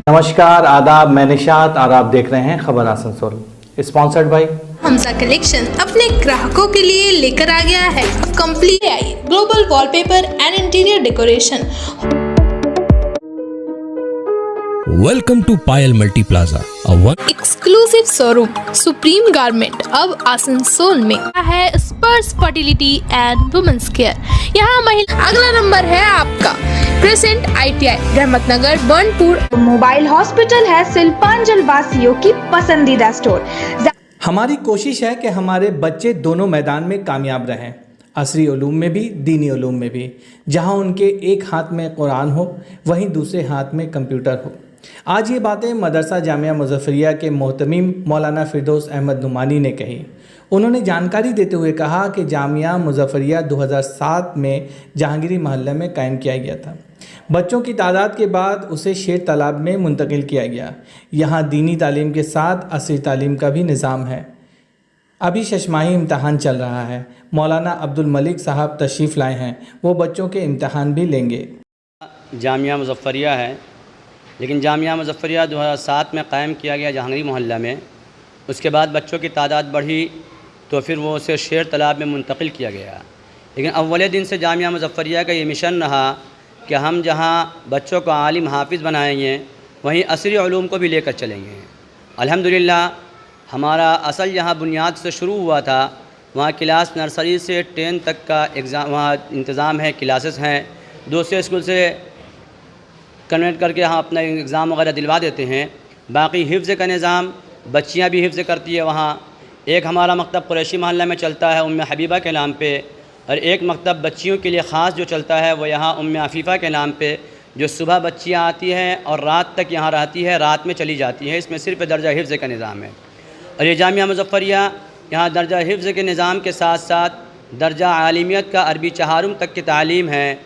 नमस्कार, आदाब। मैं निशात और आप देख रहे हैं खबर Asansol, sponsored by Hamza collection अपने ग्राहकों के लिए लेकर आ गया है complete global wallpaper and interior decoration. Welcome to Payal multi plaza, exclusive showroom supreme garment अब आसनसोल में है। स्पर्श फर्टिलिटी एंड वुमेन्स केयर यहाँ महिला। अगला नंबर है आपका crescent ITI Rahmat Nagar Burnpur. Mobile hospital है शिल्पांचल वासियों की पसंदीदा स्टोर। हमारी कोशिश है कि हमारे बच्चे दोनों मैदान में कामयाब रहें, असरी उलूम में भी, दीनी उलूम में भी। जहां उनके एक हाथ में कुरान हो वहीं दूसरे हाथ में कंप्यूटर हो। आज ये बातें मदरसा जामिया मुज़फ़्फ़रिया के मोहतमीम मौलाना फ़िरदौस अहमद नुमानी ने कही। उन्होंने जानकारी देते हुए कहा कि जामिया मुज़फ़्फ़रिया 2007 में जहांगीरी महल्ला में कायम किया गया था। बच्चों की तादाद के बाद उसे शेर तालाब में मुंतकिल किया गया। यहाँ दीनी तालीम के साथ असरी तालीम का भी निज़ाम है। अभी शशमाही इम्तहान चल रहा है। मौलाना अब्दुल मलिक साहब तशरीफ़ लाए हैं, वो बच्चों के इम्तहान भी लेंगे। जामिया मुज़फ़्फ़रिया है, लेकिन जामिया मुज़फ़्फ़रिया 2007 में कायम किया गया जहांगीरी मोहल्ला में। उसके बाद बच्चों की तादाद बढ़ी तो फिर वो उसे शेर तालाब में मुंतकिल किया गया। लेकिन अव्वले दिन से जामिया मुज़फ़्फ़रिया का ये मिशन रहा कि हम जहाँ बच्चों को आलिम हाफिज़ बनाएंगे वहीं असरी उलूम को भी लेकर चलेंगे। अल्हम्दुलिल्लाह हमारा असल जहाँ बुनियाद से शुरू हुआ था वहाँ क्लास नर्सरी से 10 तक का एग्ज़ाम वहाँ इंतज़ाम है, क्लासेस हैं। दूसरे स्कूल से कन्वर्ट करके यहाँ अपना एग्ज़ाम वगैरह दिलवा देते हैं। बाकी हिफ्ज़ का निज़ाम, बच्चियाँ भी हिफ्ज़ करती है वहाँ। एक हमारा मकतब कुरैशी मोहल्ला में चलता है उम्मे हबीबा के नाम पे, और एक मकतब बच्चियों के लिए ख़ास जो चलता है वो यहाँ उम्मे अफ़ीफ़ा के नाम पे, जो सुबह बच्चियाँ आती हैं और रात तक यहाँ रहती है, रात में चली जाती हैं। इसमें सिर्फ़ दर्जा हिफ्ज़ का निज़ाम है। और ये जामिया मुज़फ़्फ़रिया यहाँ दर्जा हिफ्ज़ के निज़ाम के साथ साथ दर्जा आलिमियत का अरबी चहारुम तक की तालीम है।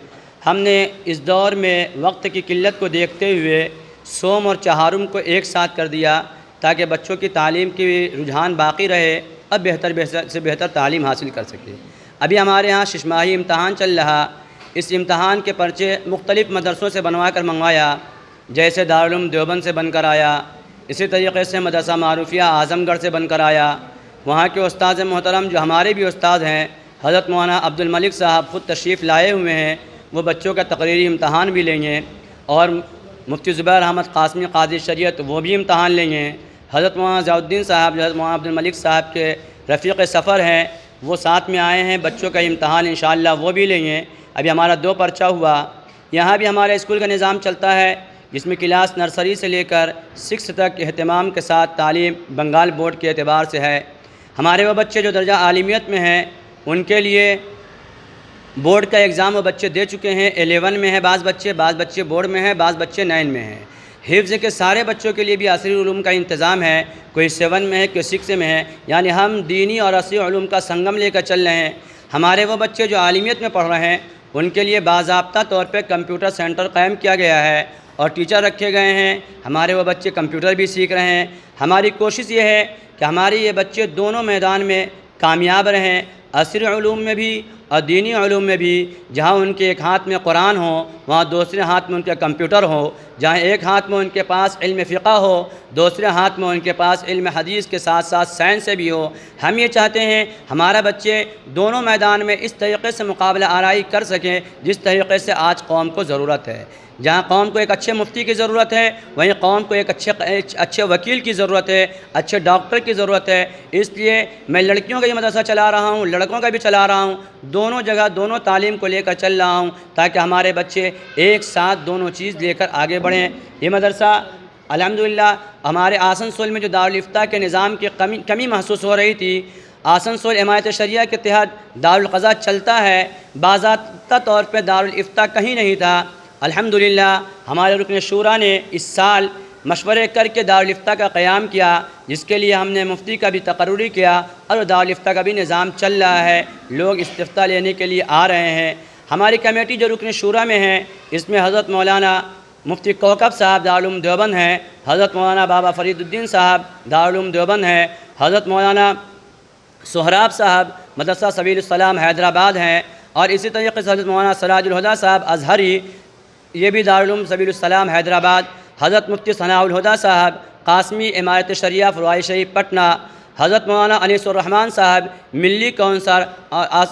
हमने इस दौर में वक्त की किल्लत को देखते हुए सोम और चहारुम को एक साथ कर दिया ताकि बच्चों की तालीम की रुझान बाकी रहे और बेहतर से बेहतर तालीम हासिल कर सके। अभी हमारे यहाँ शशमाही इम्तहान चल रहा। इस इम्तहान के पर्चे मुख्तलिफ़ मदरसों से बनवा कर मंगवाया, जैसे दारुल उलूम देवबंद से बनकर आया, इसी तरीके से मदरसा मारूफिया आज़मगढ़ से बनकर आया। वहाँ के उस्ताद मोहतरम जो हमारे भी उस्ताद हैं हज़रत मौलाना अब्दुल मलिक साहब ख़ुद तशरीफ़ लाए हुए हैं, वो बच्चों का तकरीरी इम्तहान भी लेंगे। और मुफ्ती ज़ुबैर अहमद क़ासिमी क़ाज़ी शरीयत वो भी इम्तहान लेंगे। हज़रत मौलाना ज़ियाउद्दीन साहब, हज़रत मौलाना अब्दुल मलिक साहब के रफ़ीक़ सफ़र हैं, वो साथ में आए हैं। बच्चों का इम्तहान इंशाअल्लाह वो भी लेंगे। अभी हमारा 2 पर्चा हुआ। यहाँ भी हमारे स्कूल का निज़ाम चलता है जिसमें क्लास नर्सरी से लेकर 6 तक एहतमाम के साथ तालीम बंगाल बोर्ड के एतबार से है। हमारे वो बच्चे जो दर्जा आलिमियत में हैं उनके लिए बोर्ड का एग्ज़ाम वो बच्चे दे चुके हैं। 11 में है बाज़ बच्चे बोर्ड में हैं, बाज़ बच्चे 9 में हैं। हिफ्ज़ के सारे बच्चों के लिए भी असरी उलूम का इंतज़ाम है, कोई 7 में है, कोई 6 में है। यानी हम दीनी और असरी उलूम का संगम लेकर चल रहे हैं। हमारे वो बच्चे जो आलिमियत में पढ़ रहे हैं उनके लिए बाज़ाब्ता तौर पे कंप्यूटर सेंटर कायम किया गया है और टीचर रखे गए हैं। हमारे वो बच्चे कंप्यूटर भी सीख रहे हैं। हमारी कोशिश ये है कि हमारे ये बच्चे दोनों मैदान में कामयाब रहें, असरी उलूम में भी और दीनी उलूम में भी। जहाँ उनके एक हाथ में कुरान हो वहाँ दूसरे हाथ में उनके कंप्यूटर हो। जहाँ एक हाथ में उनके पास इल्म फ़िक़्ह हो, दूसरे हाथ में उनके पास इल्म हदीस के साथ साथ साइंस से भी हो। हम ये चाहते हैं हमारा बच्चे दोनों मैदान में इस तरीक़े से मुकाबला आराई कर सकें जिस तरीक़े से आज कौम को ज़रूरत है। जहाँ कौम को एक अच्छे मुफ्ती की ज़रूरत है वहीं कौम को एक अच्छे वकील की ज़रूरत है, अच्छे डॉक्टर की ज़रूरत है। इसलिए मैं लड़कियों का भी मदरसा चला रहा हूँ, लड़कों का भी चला रहा हूँ। दोनों जगह दोनों तालीम को लेकर चल रहा हूँ ताकि हमारे बच्चे एक साथ दोनों चीज़ लेकर आगे बढ़ें। ये मदरसा अल्हम्दुलिल्लाह हमारे आसनसोल में जो दारुल इफ्ता के निज़ाम की कमी महसूस हो रही थी, आसनसोल इमारत शरिया के तहत दारुल क़ज़ा चलता है, बाज़ाब्ता तौर पर दारुल इफ्ता कहीं नहीं था। अल्हम्दुलिल्लाह हमारे रुकन शूरा ने इस साल मशवरे करके दारुल इफ्ता का क़याम किया, जिसके लिए हमने मुफ्ती का भी तकर्री किया और दारुल इफ्ता का भी निज़ाम चल रहा है। लोग इस्तिफ्ता लेने के लिए आ रहे हैं। हमारी कमेटी जो रुकन शूरा में है इसमें हज़रत मौलाना मुफ्ती कौकब साहब दारुल उलूम देवबंद हैं, हज़रत मौलाना बाबा फ़रीदुद्दीन साहब दारुल उलूम देवबंद हैं, हज़रत मौलाना सोहराब साहब मदरसा सबील सलाम हैदराबाद हैं, और इसी तरीके से हज़रत मौलाना सराजुल हुदा साहब अज़हरी ये भी दारुल उलूम सबील सलाम हैदराबाद। हज़रत मुफ्ती सनाउल हुदा साहब कासमी इमारत शरिया फरवाई शरीफ पटना, हज़रत मौलाना अनीसुर रहमान साहब मिली कौंसर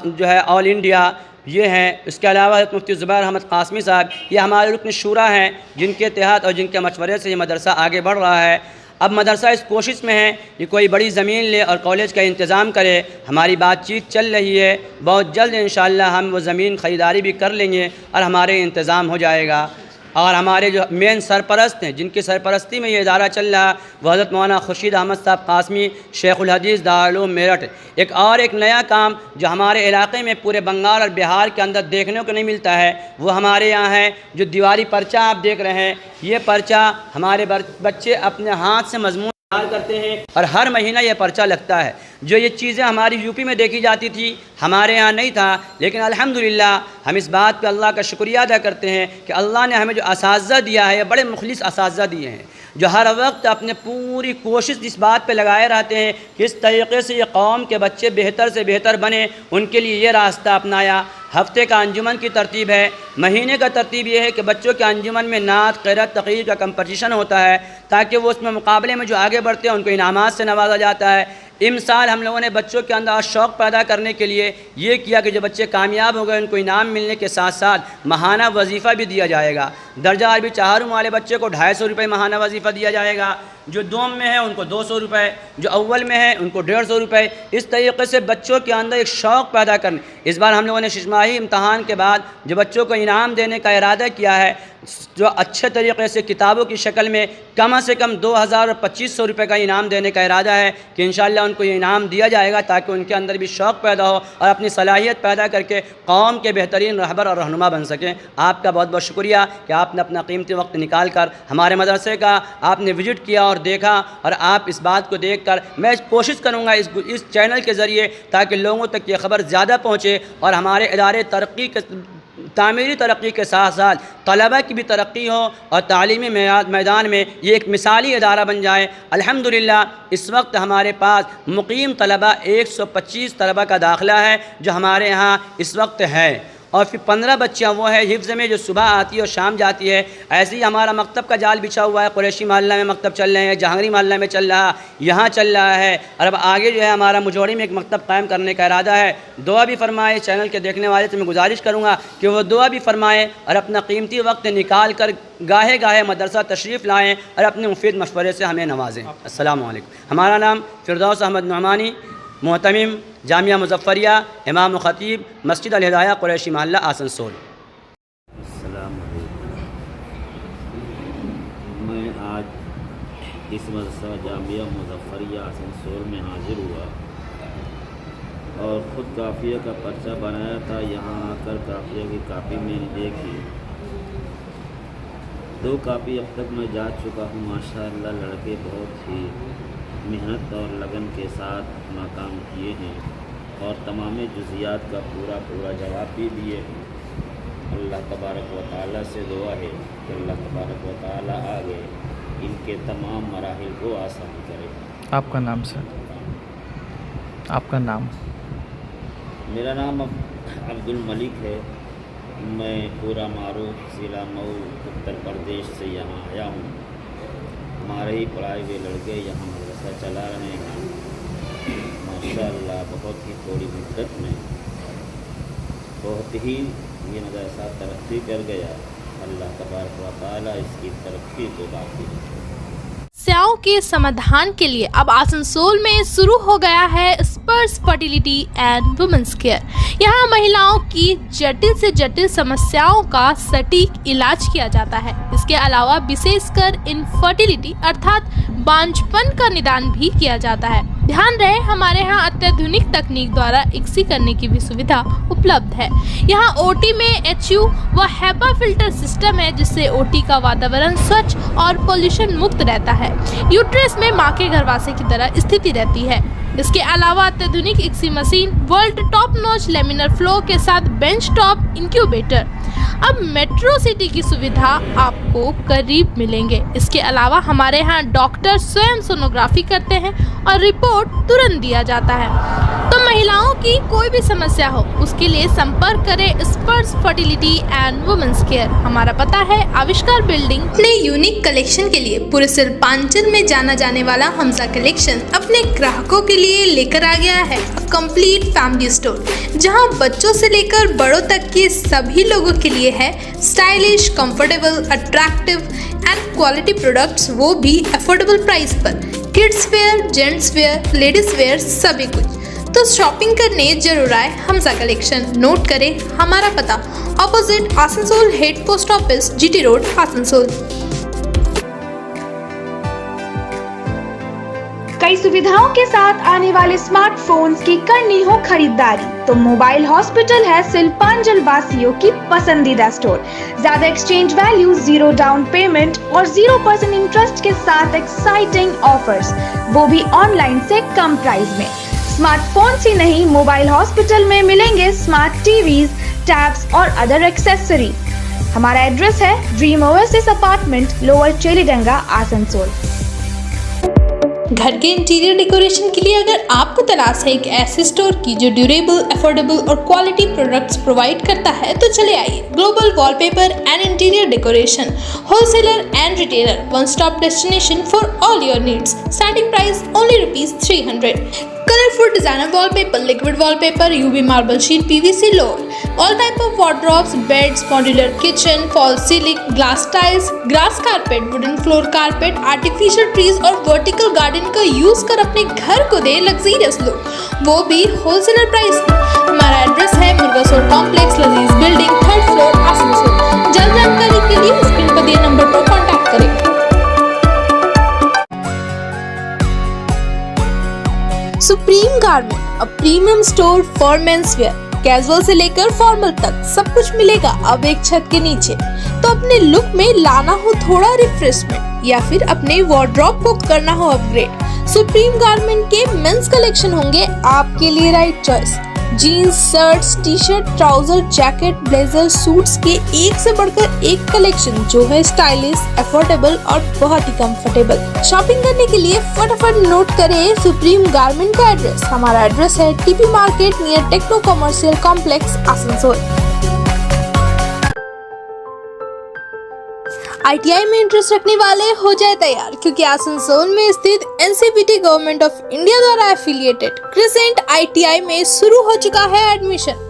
जो है ऑल इंडिया ये हैं। इसके अलावा हज़रत मुफ्ती ज़ुबैर अहमद कासमी साहब ये हमारे रुकन शूरा हैं, जिनके तहत और जिनके मशवरे से ये मदरसा आगे बढ़ रहा है। अब मदरसा इस कोशिश में है कि कोई बड़ी ज़मीन ले और कॉलेज का इंतज़ाम करे। हमारी बातचीत चल रही है, बहुत जल्द इंशाअल्लाह हम वो ज़मीन ख़रीदारी भी कर लेंगे और हमारे इंतज़ाम हो जाएगा। और हमारे जो मेन सरपरस्त हैं, जिनकी सरपरस्ती में ये इदारा चल रहा है, वह हज़रत मौलाना खुर्शीद अहमद साहब कासमी शेखुल हदीस दारुल उलूम मेरठ। एक नया काम जो हमारे इलाके में पूरे बंगाल और बिहार के अंदर देखने को नहीं मिलता है, वो हमारे यहाँ है। जो दीवारी पर्चा आप देख रहे हैं, ये पर्चा हमारे बच्चे अपने हाथ से मजमून तैयार करते हैं और हर महीना ये पर्चा लगता है। जो ये चीज़ें हमारी यूपी में देखी जाती थी, हमारे यहाँ नहीं था, लेकिन अल्हम्दुलिल्लाह हम इस बात पे अल्लाह का शुक्रिया अदा करते हैं कि अल्लाह ने हमें जो असातिज़ा दिया है, बड़े मुखलिस असातिज़ा दिए हैं, जो हर वक्त अपने पूरी कोशिश इस बात पे लगाए रहते हैं कि इस तरीक़े से ये कौम के बच्चे बेहतर से बेहतर बने। उनके लिए ये रास्ता अपनाया। हफ्ते का अंजुमन की तरतीब है, महीने का तरतीब ये है कि बच्चों के अंजुमन में नात, क़िरात, तक़रीर का कंपटीशन होता है, ताकि वो उसमें मुकाबले में जो आगे बढ़ते हैं उनको इनामात से नवाजा जाता है। इमसाल हम लोगों ने बच्चों के अंदर शौक़ पैदा करने के लिए ये किया कि जो बच्चे कामयाब हो गए उनको इनाम मिलने के साथ साथ माहाना वजीफ़ा भी दिया जाएगा। दर्जा अरबी चाहरुम वाले बच्चे को 250 रुपये माहाना वजीफ़ा दिया जाएगा। जो दोम में है उनको 200 रुपये, जो अव्वल में है उनको 150 रुपये। इस तरीके से बच्चों के अंदर एक शौक़ पैदा करने, इस बार हम लोगों ने शिशमाही इम्तहान के बाद जो बच्चों को इनाम देने का इरादा किया है, जो अच्छे तरीक़े से किताबों की शक्ल में कम से कम 2000 और 2500 रुपये का इनाम देने का इरादा है कि इंशाअल्लाह उनको ये इनाम दिया जाएगा, ताकि उनके अंदर भी शौक़ पैदा हो और अपनी सलाहियत पैदा करके कौम के बेहतरीन रहबर और रहनुमा बन सकें। आपका बहुत बहुत शुक्रिया कि आपने अपना कीमती वक्त निकाल कर हमारे मदरसे का आपने विज़िट किया और देखा। और आप इस बात को देख कर मैं कोशिश करूँगा इस चैनल के ज़रिए, ताकि लोगों तक ये ख़बर ज़्यादा पहुँचे और हमारे इदारे तामीरी तरक्की के साथ साथ तलबा की भी तरक्की हो और तालीमी मैदान में ये एक मिसाली इदारा बन जाए। अल्हम्दुलिल्लाह इस वक्त हमारे पास मुकीम तलबा 125 तलबा का दाखिला है जो हमारे यहाँ इस वक्त है, और फिर 15 बच्चियाँ वो है हिफ्ज़ में जो सुबह आती है और शाम जाती है। ऐसे ही हमारा मकतब का जाल बिछा हुआ है, कुरैशी मोहल्ला में मकतब चल रहे हैं, जहांगीरी मोहल्ला में चल रहा, यहाँ चल रहा है, और अब आगे जो है हमारा मुजोड़ी में एक मकतब कायम करने का इरादा है। दुआ भी फरमाए। चैनल के देखने वाले से मैं गुजारिश करूँगा कि वो दुआ भी फरमाएँ और अपना कीमती वक्त निकाल कर गाहे गाहे मदरसा तशरीफ़ लाएँ और अपने मुफीद मशवरे से हमें नवाजें। अस्सलामु अलैकुम। हमारा नाम फिरदौस अहमद नुमानी, मोहतमिम जामिया मुज़फ़्फ़रिया, इमाम ख़तीब मस्जिद अल हिदाया कुरैशी मोहल्ला आसनसोल। अस्सलाम वालेकुम। मैं आज इस मदरसा जामिया मुज़फ़्फ़रिया आसनसोल में हाज़िर हुआ और ख़ुद काफ़िया का पर्चा बनाया था। यहाँ आकर काफ़िया की कापी मैंने देखी, 2 कापी अब तक मैं जा चुका हूँ। माशाअल्लाह लड़के बहुत ही मेहनत और लगन के साथ अपना काम किए हैं और तमाम जुज़ियात का पूरा जवाब भी दिए हैं। अल्लाह तबारक व तआला से दुआ है कि अल्लाह तबारक व तआला आगे इनके तमाम मराहिल को आसान करे। आपका नाम सर? आपका नाम? मेरा नाम अब्दुल मलिक है। मैं पूरा मारूफ ज़िला मऊ उत्तर प्रदेश से यहाँ आया हूँ। हमारे ही पढ़ाए हुए लड़के यहाँ मदरसा चला रहे हैं। माशाअल्लाह बहुत ही थोड़ी मुद्दत में बहुत ही ये मदरसा तरक्की कर गया। अल्लाह तबारक व तआला इसकी तरक्की को बाकी समस्याओं के समाधान के लिए अब आसनसोल में शुरू हो गया है स्पर्श फर्टिलिटी एंड वुमेन्स केयर। यहाँ महिलाओं की जटिल से जटिल समस्याओं का सटीक इलाज किया जाता है। इसके अलावा विशेषकर इनफर्टिलिटी अर्थात बांझपन का निदान भी किया जाता है। ध्यान रहे हमारे यहाँ अत्याधुनिक तकनीक द्वारा इक्सी करने की भी सुविधा उपलब्ध है। यहाँ ओटी में HU व HEPA फिल्टर सिस्टम है, जिससे ओटी का वातावरण स्वच्छ और पोल्यूशन मुक्त रहता है। यूट्रस में माँ के गर्भाशय की तरह स्थिति रहती है। इसके अलावा अत्याधुनिक ICSI machine, world top notch laminar flow के साथ बेंच टॉप इंक्यूबेटर। अब मेट्रो सिटी की सुविधा आपको करीब मिलेंगे। इसके अलावा हमारे यहाँ डॉक्टर स्वयं सोनोग्राफी करते हैं और रिपोर्ट तुरंत दिया जाता है। तो महिलाओं की कोई भी समस्या हो उसके लिए संपर्क करें स्पर्श फर्टिलिटी एंड वुमेन्स केयर। हमारा पता है आविष्कार बिल्डिंग। अपने यूनिक कलेक्शन के लिए पूरे शिल्पांचल में जाना जाने वाला हमजा कलेक्शन अपने ग्राहकों के लिए लेकर आ गया है कंप्लीट फैमिली स्टोर, जहां बच्चों से लेकर बड़ों तक के सभी लोगों के लिए है stylish, comfortable, attractive and quality products, वो भी अफोर्डेबल प्राइस पर। Kids where, gents wear, ladies wear, सभी कुछ। तो शॉपिंग करने जरूर आए हमजा कलेक्शन। नोट करें हमारा पता, opposite Asansol head post office, GT road, Asansol. कई सुविधाओं के साथ आने वाले स्मार्टफोन्स की करनी हो खरीदारी तो मोबाइल हॉस्पिटल है शिल्पांचल वासियों की पसंदीदा स्टोर। ज्यादा एक्सचेंज वैल्यू, 0 डाउन पेमेंट और 0% इंटरेस्ट के साथ एक्साइटिंग ऑफर्स, वो भी ऑनलाइन से कम प्राइस में। स्मार्टफोन्स ही नहीं, मोबाइल हॉस्पिटल में मिलेंगे स्मार्ट टीवीज, टैब्स और अदर एक्सेसरी। हमारा एड्रेस है dream oasis apartment, lower Chelidanga, Asansol. घर के इंटीरियर डेकोरेशन के लिए अगर आपको तलाश है एक ऐसे स्टोर की जो ड्यूरेबल, अफोर्डेबल और क्वालिटी प्रोडक्ट्स प्रोवाइड करता है तो चले आइए global wallpaper and interior decoration, wholesaler and retailer, one stop destination for all your needs. Starting price only ₹300। Colourful designer wallpaper, liquid wallpaper, UV marble sheet, PVC load, all type of wardrobes, beds, modular kitchen, false ceiling, glass tiles, grass carpet, wooden floor carpet, artificial trees और vertical garden का use कर अपने घर को दे luxurious look, वो भी wholesaler price में। हमारा एड्रेस है मुर्गासोर कॉम्प्लेक्स, लजीज बिल्डिंग, 3rd फ्लोर, आसनसोल। जल्द जानकारी के लिए स्क्रीन पर दिए नंबर पर कॉन्टैक्ट करें। Supreme garment, a premium store for men's wear. Casual से लेकर फॉर्मल तक सब कुछ मिलेगा अब एक छत के नीचे। तो अपने लुक में लाना हो थोड़ा रिफ्रेशमेंट या फिर अपने वार्डरोब को करना हो अपग्रेड, सुप्रीम गारमेंट के मेंस कलेक्शन होंगे आपके लिए right choice. Jeans, shirts, T shirt, trouser, jacket, blazer, suits के एक से बढ़कर एक कलेक्शन जो है स्टाइलिश, अफोर्डेबल और बहुत ही कंफर्टेबल। शॉपिंग करने के लिए फटाफट नोट करें सुप्रीम गारमेंट का एड्रेस। हमारा एड्रेस है TP market near techno commercial complex, Asansol. ITI में इंटरेस्ट रखने वाले हो जाए तैयार, क्योंकि आसनसोल में स्थित NCVT गवर्नमेंट ऑफ इंडिया द्वारा एफिलिएटेड क्रिसेंट ITI में शुरू हो चुका है admission.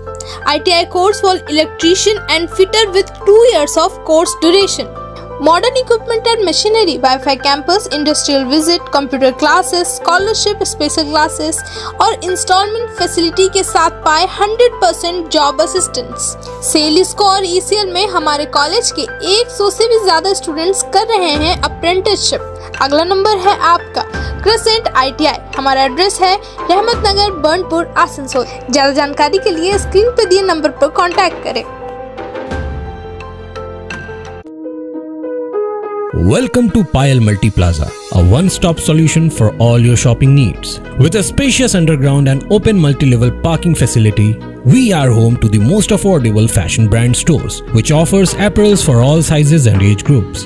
ITI course for electrician and fitter with 2 years of course duration, modern equipment and machinery, wifi campus, industrial visit, computer classes, scholarship, special classes और instalment facility के साथ पाए 100% जॉब असिस्टेंस। सेलिस्को और ECL में हमारे कॉलेज के 100 से भी ज्यादा स्टूडेंट्स कर रहे हैं अप्रेंटिसशिप। अगला नंबर है आपका क्रिसेंट ITI। हमारा एड्रेस है रहमत नगर, बर्नपुर, आसनसोल। ज्यादा जानकारी के लिए स्क्रीन पे दिए नंबर पर कॉन्टैक्ट करें। Welcome to Payal Multi Plaza, a one-stop solution for all your shopping needs. With a spacious underground and open multi-level parking facility, we are home to the most affordable fashion brand stores, which offers apparels for all sizes and age groups.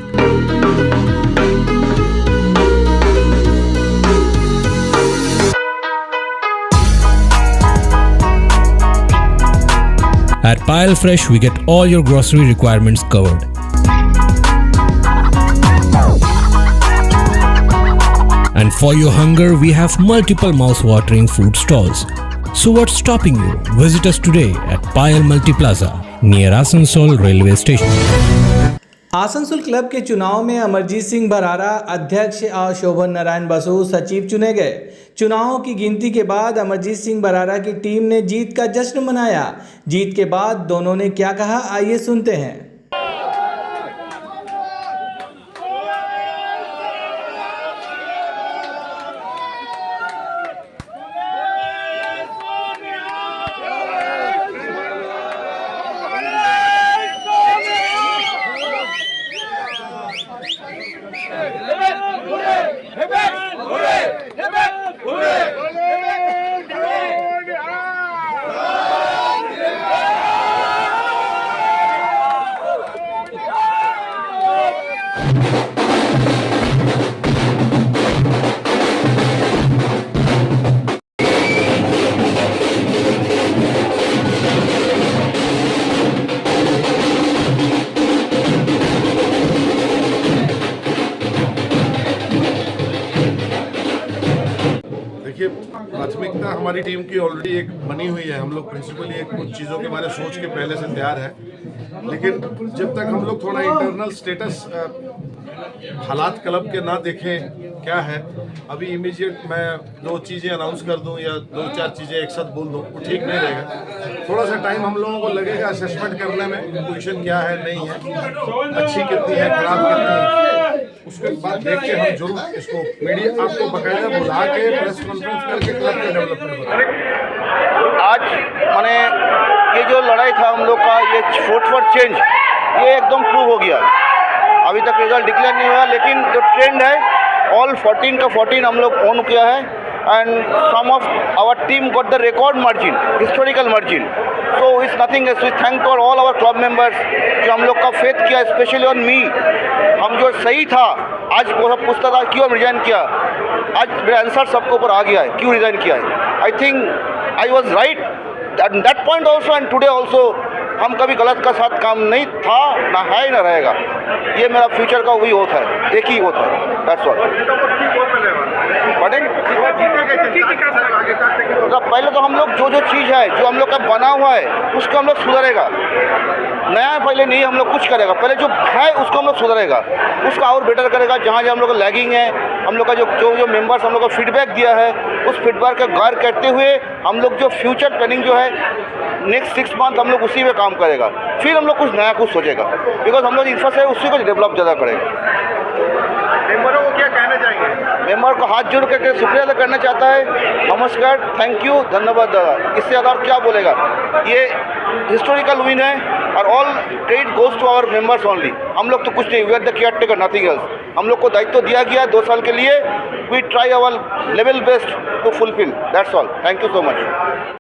At Payal Fresh, we get all your grocery requirements covered. And for your hunger, we have multiple mouth-watering food stalls. So what's stopping you? Visit us today at Payal Multi Plaza, near Asansol Railway Station. Asansol club के चुनाव में अमरजीत सिंह बरारा अध्यक्ष और शोभन नारायण बसु सचिव चुने गए। चुनावों की गिनती के बाद अमरजीत सिंह बरारा की टीम ने जीत का जश्न मनाया। जीत के बाद दोनों ने क्या कहा, आइए सुनते हैं। देखिए, प्राथमिकता हमारी टीम की ऑलरेडी एक बनी हुई है। हम लोग प्रिंसिपली एक कुछ चीज़ों के बारे में सोच के पहले से तैयार है, लेकिन जब तक हम लोग थोड़ा इंटरनल स्टेटस हालात क्लब के ना देखें क्या है, अभी इमीडिएट मैं 2 चीज़ें अनाउंस कर दूं या 2-4 चीज़ें एक साथ बोल दूं, वो ठीक नहीं रहेगा। थोड़ा सा टाइम हम लोगों को लगेगा असेसमेंट करने में, पोजीशन क्या है, नहीं है, अच्छी कितनी है, खराब कितनी है, उसके बाद देख के हम जरूर इसको मीडिया आपको बाकायदा बुला के प्रेस कॉन्फ्रेंस करके क्लब का डेवलपमेंट बताएं। आज माने ये जो लड़ाई था हम लोग का, ये वोट फॉर चेंज, ये एकदम प्रूव हो गया। अभी तक रिजल्ट डिक्लेयर नहीं हुआ, लेकिन जो ट्रेंड है ऑल 14 का 14 हम लोग ओन किया है and some of our team got the record margin, historical margin. So it's nothing else, we thank to all our club members जो हम लोग का फेथ किया, स्पेशली ऑन मी। हम जो सही था, आज वो सब पूछता था क्यों रिजाइन किया, आज मेरा आंसर सबके ऊपर आ गया है क्यों रिजाइन किया है। I think I was right at that point also and today also. हम कभी गलत का साथ काम नहीं था, ना है, ना रहेगा। ये मेरा फ्यूचर का वही होता है, एक ही होता है, दैट्स ऑल। पहले तो हम लोग जो चीज़ है, जो हम लोग का बना हुआ है, उसको हम लोग सुधरेगा। नया पहले नहीं हम लोग कुछ करेगा, पहले जो है उसको हम लोग सुधरेगा, उसका और बेटर करेगा। जहाँ हम लोग का लैगिंग है, हम लोग का जो मेंबर्स हम लोग को फीडबैक दिया है, उस फीडबैक का गौर करते हुए हम लोग जो फ्यूचर प्लानिंग जो है नेक्स्ट 6 मंथ हम लोग उसी में काम करेगा। फिर हम लोग कुछ नया कुछ सोचेगा, बिकॉज हम लोग इंफ्रास्ट्रक्चर उसी को डेवलप ज़्यादा करेगा। मेंबरों को क्या कहना चाहेंगे? मेंबर को हाथ जोड़ करके शुक्रिया अदा करना चाहता है, नमस्कार, थैंक यू, धन्यवाद दादा। इससे ज़्यादा और क्या बोलेगा। ये हिस्टोरिकल विन है और all credit goes to our members only. हम लोग तो कुछ नहीं, we are the caretaker, nothing else. हम लोग को दायित्व दिया गया 2 साल के लिए, we try our level best to fulfil, that's all. Thank you so much.